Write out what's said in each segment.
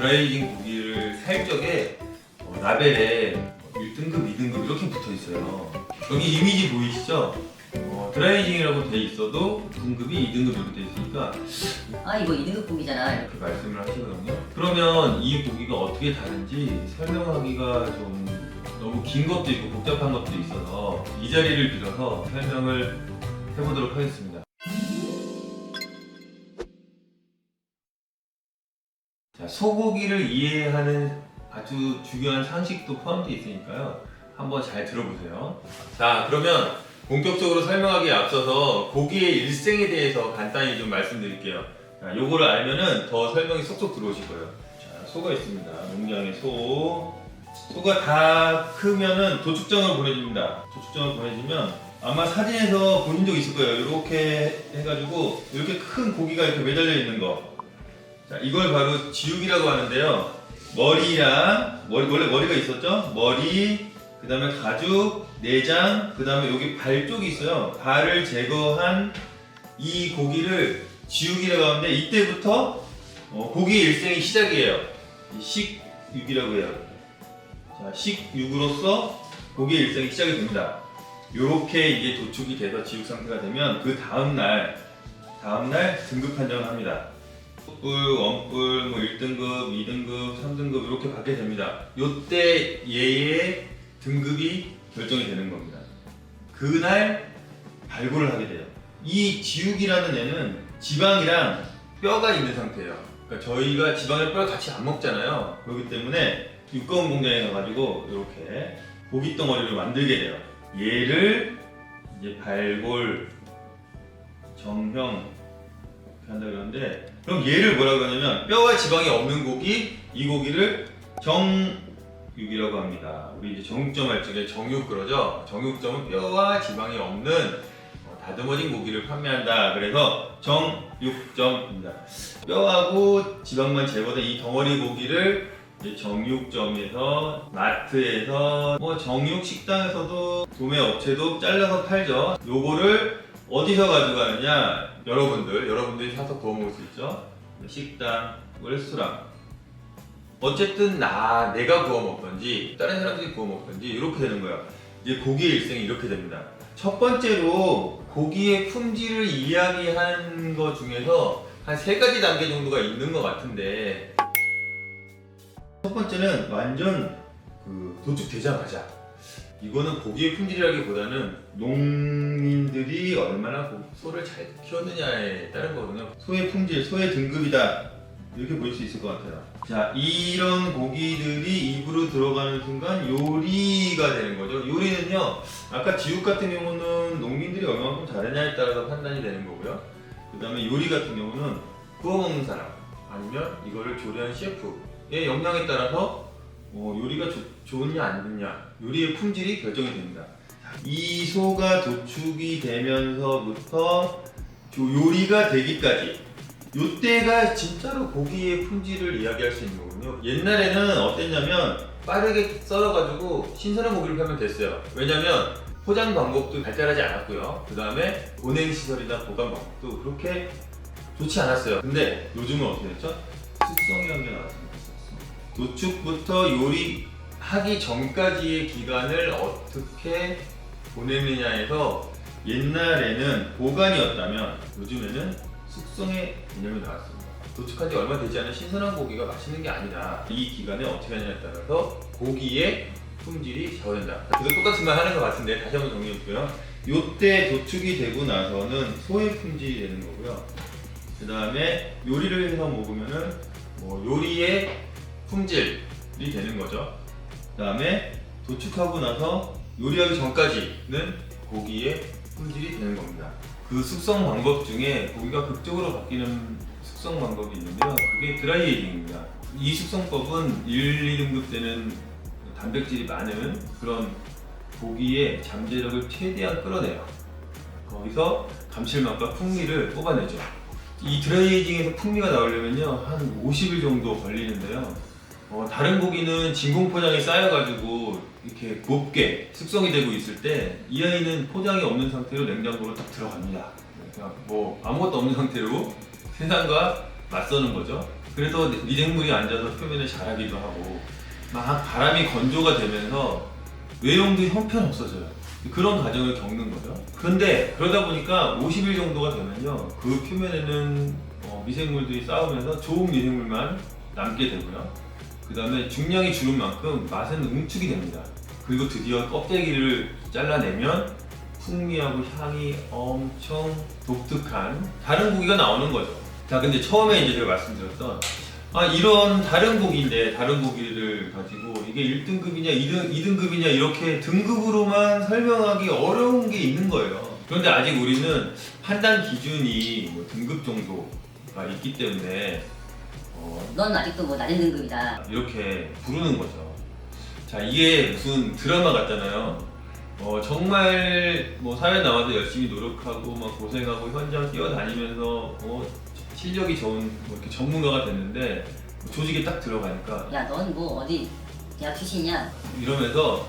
드라이에이징 고기를 살 적에 라벨에 1등급, 2등급 이렇게 붙어 있어요. 여기 이미지 보이시죠? 드라이에이징이라고 돼 있어도 등급이 2등급 이렇게 돼 있으니까 아 이거 2등급 고기잖아. 이렇게 말씀을 하시거든요. 그러면 이 고기가 어떻게 다른지 설명하기가 좀 너무 긴 것도 있고 복잡한 것도 있어서 이 자리를 빌어서 설명을 해보도록 하겠습니다. 자, 소고기를 이해하는 아주 중요한 상식도 포함되어 있으니까요. 한번 잘 들어보세요. 자, 그러면 본격적으로 설명하기에 앞서서 고기의 일생에 대해서 간단히 좀 말씀드릴게요. 자, 요거를 알면은 더 설명이 쏙쏙 들어오실 거예요. 자, 소가 있습니다. 농장의 소. 소가 다 크면은 도축장을 보내줍니다. 도축장을 보내주면 아마 사진에서 보신 적 있을 거예요. 이렇게 해가지고 이렇게 큰 고기가 이렇게 매달려 있는 거. 자, 이걸 바로 지육이라고 하는데요. 머리랑 원래 머리가 있었죠? 머리, 그 다음에 가죽, 내장, 그 다음에 여기 발 쪽이 있어요. 발을 제거한 이 고기를 지육이라고 하는데 이때부터 고기의 일생이 시작이에요. 식육이라고 해요. 자, 식육으로서 고기의 일생이 시작이 됩니다. 요렇게 이게 도축이 돼서 지육 상태가 되면 그 다음날 등급 판정을 합니다. 뿔, 원뿔, 뭐 1등급, 2등급, 3등급 이렇게 받게 됩니다. 요때 얘의 등급이 결정이 되는 겁니다. 그날 발굴을 하게 돼요. 이 지육이라는 애는 지방이랑 뼈가 있는 상태예요. 그러니까 저희가 지방이랑 뼈를 같이 안 먹잖아요. 그렇기 때문에 육가원 공장에 가가지고 이렇게 고기 덩어리를 만들게 돼요. 얘를 이제 발골, 정형 이렇게 한다 그러는데, 그럼 얘를 뭐라고 하냐면 뼈와 지방이 없는 고기, 이 고기를 정육이라고 합니다. 우리 이제 정육점 할 적에 정육 그러죠. 정육점은 뼈와 지방이 없는 다듬어진 고기를 판매한다. 그래서 정육점입니다. 뼈하고 지방만 제거된 이 덩어리 고기를 이제 정육점에서, 마트에서, 뭐 정육 식당에서도 도매 업체도 잘라서 팔죠. 요거를 어디서 가져가느냐? 여러분들이 사서 구워 먹을 수 있죠. 식당, 레스토랑. 어쨌든 내가 구워 먹던지 다른 사람들이 구워 먹던지 이렇게 되는 거예요. 이제 고기의 일생이 이렇게 됩니다. 첫 번째로 고기의 품질을 이야기한 것 중에서 한 3가지 단계 정도가 있는 것 같은데, 첫 번째는 완전 도축되자마자, 이거는 고기의 품질이라기보다는 농민들이 얼마나 소를 잘 키웠느냐에 따른 거거든요. 소의 품질, 소의 등급이다 이렇게 볼 수 있을 것 같아요. 자, 이런 고기들이 입으로 들어가는 순간 요리가 되는 거죠. 요리는요, 아까 지육 같은 경우는 농민들이 얼마만큼 잘했냐에 따라서 판단이 되는 거고요. 그 다음에 요리 같은 경우는 구워 먹는 사람, 아니면 이거를 조리한 셰프의 역량에 따라서 요리가 좋으냐 안 좋냐, 요리의 품질이 결정이 됩니다. 이 소가 도축이 되면서부터 요리가 되기까지, 요때가 진짜로 고기의 품질을 이야기할 수 있는 거군요. 옛날에는 어땠냐면 빠르게 썰어가지고 신선한 고기를 팔면 됐어요. 왜냐면 포장 방법도 발달하지 않았고요. 그 다음에 보냉 시설이나 보관 방법도 그렇게 좋지 않았어요. 근데 요즘은 어떻게 됐죠? 숙성이라는 게 나왔습니다. 도축부터 요리하기 전까지의 기간을 어떻게 보내느냐에서 옛날에는 보관이었다면 요즘에는 숙성의 개념이 나왔습니다. 도축한 지 얼마 되지 않은 신선한 고기가 맛있는 게 아니라 이 기간에 어떻게 하냐에 따라서 고기의 품질이 좌우된다. 계속 똑같은 말 하는 것 같은데 다시 한번 정리해볼게요. 요때 도축이 되고 나서는 소의 품질이 되는 거고요. 그 다음에 요리를 해서 먹으면은 요리의 품질이 되는 거죠. 그 다음에 도축하고 나서 요리하기 전까지는 고기의 품질이 되는 겁니다. 그 숙성 방법 중에 고기가 극적으로 바뀌는 숙성 방법이 있는데요. 그게 드라이에이징입니다. 이 숙성법은 1, 2등급 때는 단백질이 많은 그런 고기의 잠재력을 최대한 끌어내요. 거기서 감칠맛과 풍미를 뽑아내죠. 이 드라이에이징에서 풍미가 나오려면요, 한 50일 정도 걸리는데요. 다른 고기는 진공 포장이 쌓여가지고 이렇게 곱게 숙성이 되고 있을 때, 이 아이는 포장이 없는 상태로 냉장고로 딱 들어갑니다. 그러니까 아무것도 없는 상태로 세상과 맞서는 거죠. 그래서 미생물이 앉아서 표면을 자라기도 하고 막 바람이 건조가 되면서 외형도 형편없어져요. 그런 과정을 겪는 거죠. 그런데 그러다 보니까 50일 정도가 되면요, 그 표면에는 미생물들이 싸우면서 좋은 미생물만 남게 되고요. 그 다음에 중량이 줄은 만큼 맛은 응축이 됩니다. 그리고 드디어 껍데기를 잘라내면 풍미하고 향이 엄청 독특한 다른 고기가 나오는 거죠. 자, 근데 처음에 이제 제가 말씀드렸던 이런 다른 고기인데, 다른 고기를 가지고 이게 1등급이냐 2등급이냐 이렇게 등급으로만 설명하기 어려운 게 있는 거예요. 그런데 아직 우리는 판단 기준이 뭐 등급 정도가 있기 때문에 넌 아직도 뭐 낮은 등급이다. 이렇게 부르는 거죠. 자, 이게 무슨 드라마 같잖아요. 정말 뭐 사회 나와서 열심히 노력하고 막 고생하고 현장 뛰어다니면서 실력이 좋은 뭐 이렇게 전문가가 됐는데 조직에 딱 들어가니까 야, 넌 뭐 어디 대학 출신이냐? 이러면서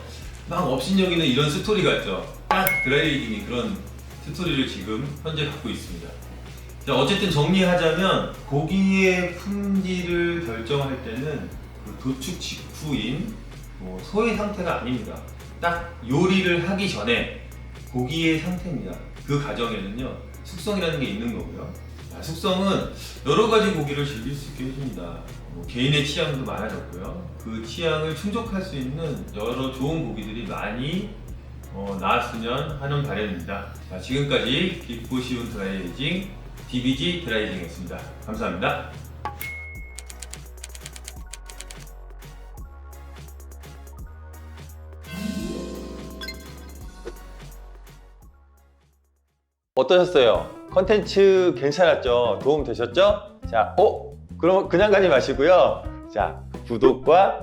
막 업신여기는 이런 스토리가 있죠. 딱 드라이징이 그런 스토리를 지금 현재 갖고 있습니다. 자, 어쨌든 정리하자면 고기의 품질을 결정할 때는 그 도축 직후인 소의 상태가 아닙니다. 딱 요리를 하기 전에 고기의 상태입니다. 그 과정에는요, 숙성이라는 게 있는 거고요. 숙성은 여러 가지 고기를 즐길 수 있게 해줍니다. 개인의 취향도 많아졌고요. 그 취향을 충족할 수 있는 여러 좋은 고기들이 많이 나왔으면 하는 바람입니다. 자, 지금까지 깊고 쉬운 드라이에이징 DBG 드라이징이었습니다. 감사합니다. 어떠셨어요? 컨텐츠 괜찮았죠? 도움 되셨죠? 자, 그럼 그냥 가지 마시고요. 자, 구독과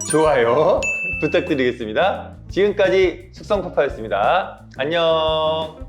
좋아요 부탁드리겠습니다. 지금까지 숙성파파였습니다. 안녕.